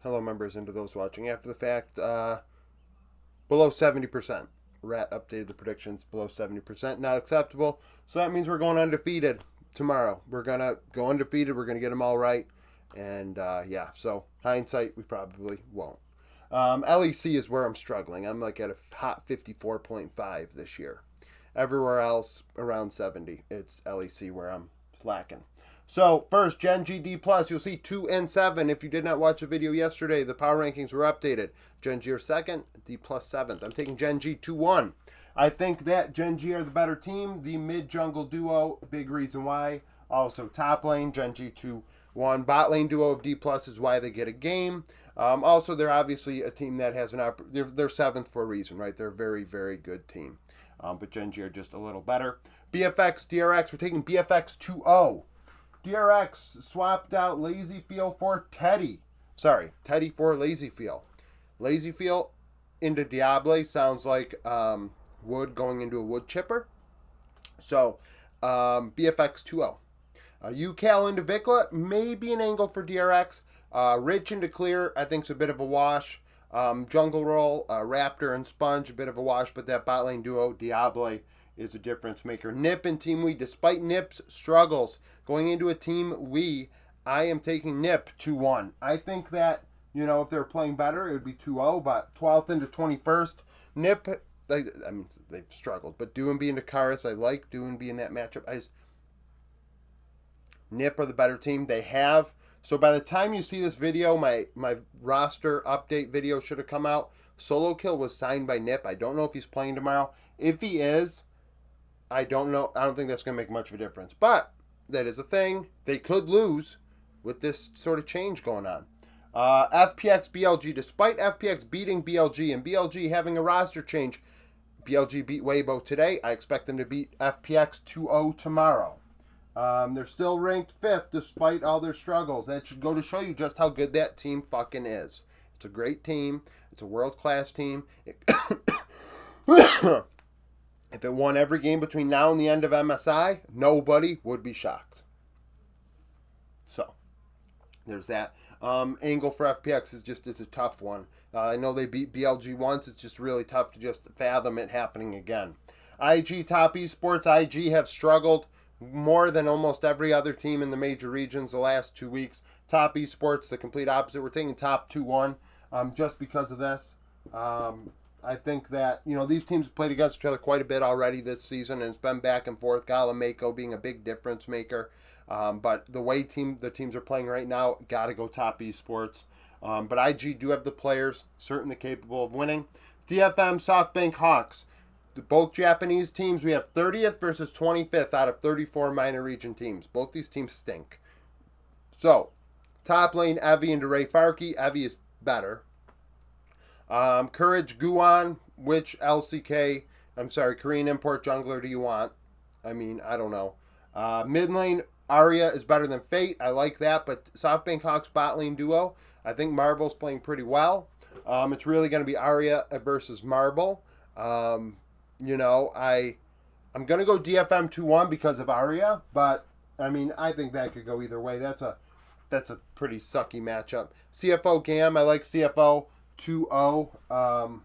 Hello, members, and to those watching after the fact. Below 70%. Rat updated the predictions below 70%. Not acceptable. So that means we're going undefeated tomorrow. We're going to go undefeated. We're going to get them all right. And yeah, so hindsight, we probably won't. LEC is where I'm struggling. I'm like at a hot 54.5 this year. Everywhere else around 70. It's LEC where I'm slacking. So first, Gen G D plus, you'll see 2 and 7. If you did not watch the video yesterday, the power rankings were updated. Gen G are second, D plus seventh. I'm taking Gen G 2-1. I think that Gen G are the better team. The mid jungle duo, big reason why. Also top lane, Gen G 2-1. Bot lane duo of D plus is why they get a game. Also, they're obviously a team that has they're seventh for a reason, right? They're a very, very good team. But Gen G are just a little better. BFX, DRX, we're taking BFX 2-0. DRX swapped out Lazy Feel for Teddy. Sorry, Teddy for Lazy Feel. Lazy Feel into Diable sounds like wood going into a wood chipper. So, BFX 2-0. UCal into Vikla, maybe an angle for DRX. Rich into Clear, I think is a bit of a wash. Jungle Roll, Raptor and Sponge, a bit of a wash, but that bot lane duo, Diable, is a difference maker. Nip and Team Wee, despite Nip's struggles going into a Team Wee, I am taking Nip 2-1. I think that, if they were playing better, it would be 2-0, but 12th into 21st. Nip, they've struggled, but Doomby into Karis, I like Doomby in that matchup. Nip are the better team. They have. So by the time you see this video, my roster update video should have come out. Solo Kill was signed by Nip. I don't know if he's playing tomorrow. If he is, I don't know. I don't think that's going to make much of a difference. But that is a thing. They could lose with this sort of change going on. FPX BLG. Despite FPX beating BLG and BLG having a roster change, BLG beat Weibo today. I expect them to beat FPX 2-0 tomorrow. They're still ranked 5th despite all their struggles. That should go to show you just how good that team fucking is. It's a great team. It's a world-class team. If it won every game between now and the end of MSI, nobody would be shocked. So, there's that. Angle for FPX is a tough one. I know they beat BLG once. It's just really tough to just fathom it happening again. IG Top Esports. IG have struggled more than almost every other team in the major regions the last 2 weeks. Top Esports, the complete opposite. We're taking top 2-1 just because of this. I think that, these teams have played against each other quite a bit already this season, and it's been back and forth. Galameko being a big difference maker. But the way the teams are playing right now, got to go Top Esports. But IG do have the players, certainly capable of winning. DFM, SoftBank, Hawks. Both Japanese teams, we have 30th versus 25th out of 34 minor region teams. Both these teams stink. So, top lane, Evie into Ray Farkey. Evie is better. Courage, Guan, which Korean import jungler do you want? I don't know. Mid lane, Arya is better than Fate. I like that, but SoftBank Hawks bot lane duo, I think Marble's playing pretty well. It's really going to be Arya versus Marble. I'm going to go DFM 2-1 because of Arya, but, I think that could go either way. That's a pretty sucky matchup. CFO Gam, I like CFO 2-0.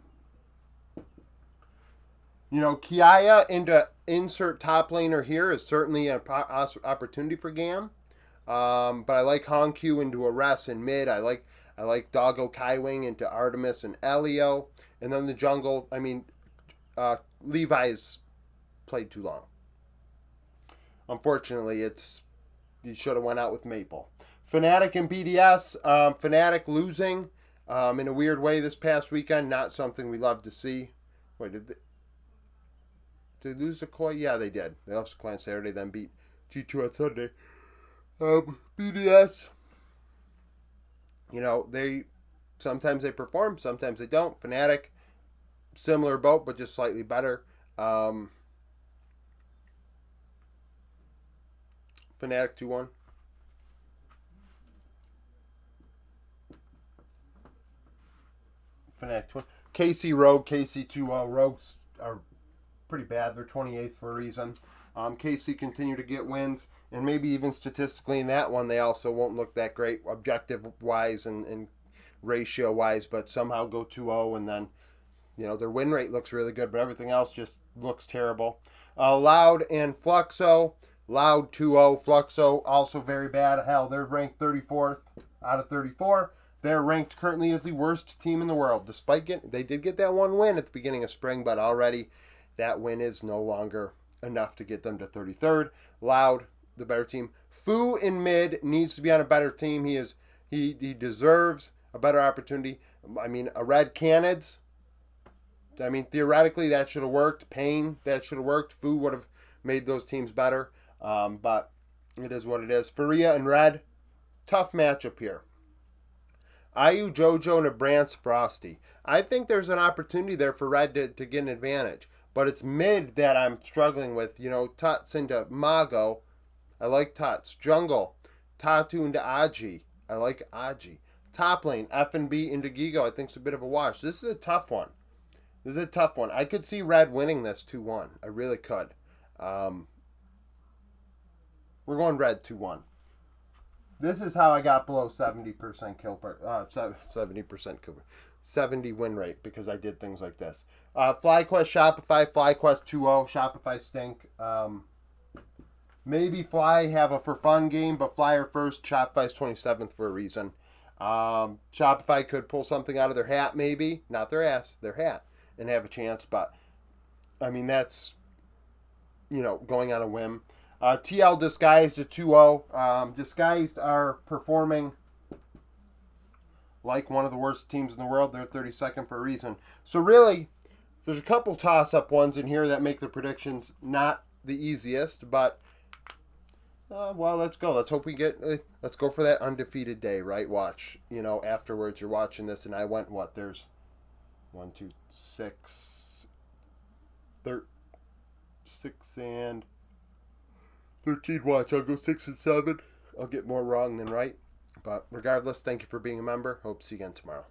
Kiaya into insert top laner here is certainly an opportunity for Gam. But I like Honkyu into Arrest in mid. I like Doggo Kaiwing into Artemis and Elio. And then the jungle, Levi's played too long. Unfortunately, you should have went out with Maple. Fnatic and BDS. Fnatic losing in a weird way this past weekend. Not something we love to see. Wait, did they lose to Koi? Yeah, they did. They lost to Koi on Saturday, then beat G2 on Sunday. BDS, sometimes they perform, sometimes they don't. Fnatic, similar boat, but just slightly better. Fnatic 2-1. Fnatic 2-1. KC Rogue, KC 2-0. Rogues are pretty bad. They're 28th for a reason. KC continue to get wins, and maybe even statistically in that one, they also won't look that great objective-wise and ratio-wise, but somehow go 2-0, and then, their win rate looks really good, but everything else just looks terrible. Loud and Fluxo. Loud 2-0. Fluxo also very bad. Hell, they're ranked 34th out of 34. They're ranked currently as the worst team in the world. Despite they did get that one win at the beginning of spring, but already that win is no longer enough to get them to 33rd. Loud, the better team. Fu in mid needs to be on a better team. He deserves a better opportunity. I mean, a Red Canids. I mean, theoretically that should have worked. Payne, that should have worked. Fu would have made those teams better. But it is what it is. Faria and Red, tough matchup here. IU, JoJo, and Brant's Frosty. I think there's an opportunity there for Red to get an advantage. But it's mid that I'm struggling with. Tuts into Mago. I like Tuts. Jungle. Tatu into Aji. I like Aji. Top lane. F&B into Gigo. I think it's a bit of a wash. This is a tough one. I could see Red winning this 2-1. I really could. We're going Red 2-1. This is how I got below 70% kill per 70% kill 70 win rate, because I did things like this. FlyQuest, Shopify, FlyQuest 2-0, Shopify stink. Maybe Fly have a for fun game, but Fly are first. Shopify's 27th for a reason. Shopify could pull something out of their hat, maybe. Not their ass, their hat, and have a chance, but I mean, that's, going on a whim. TL Disguised at 2-0. Disguised are performing like one of the worst teams in the world. They're 32nd for a reason. So really, there's a couple toss-up ones in here that make the predictions not the easiest, but well, let's go. Let's hope we let's go for that undefeated day, right? Watch, afterwards you're watching this, and I went, there's 1, 2, 6, 6 and 13. Watch, I'll go 6 and 7. I'll get more wrong than right. But regardless, thank you for being a member. Hope to see you again tomorrow.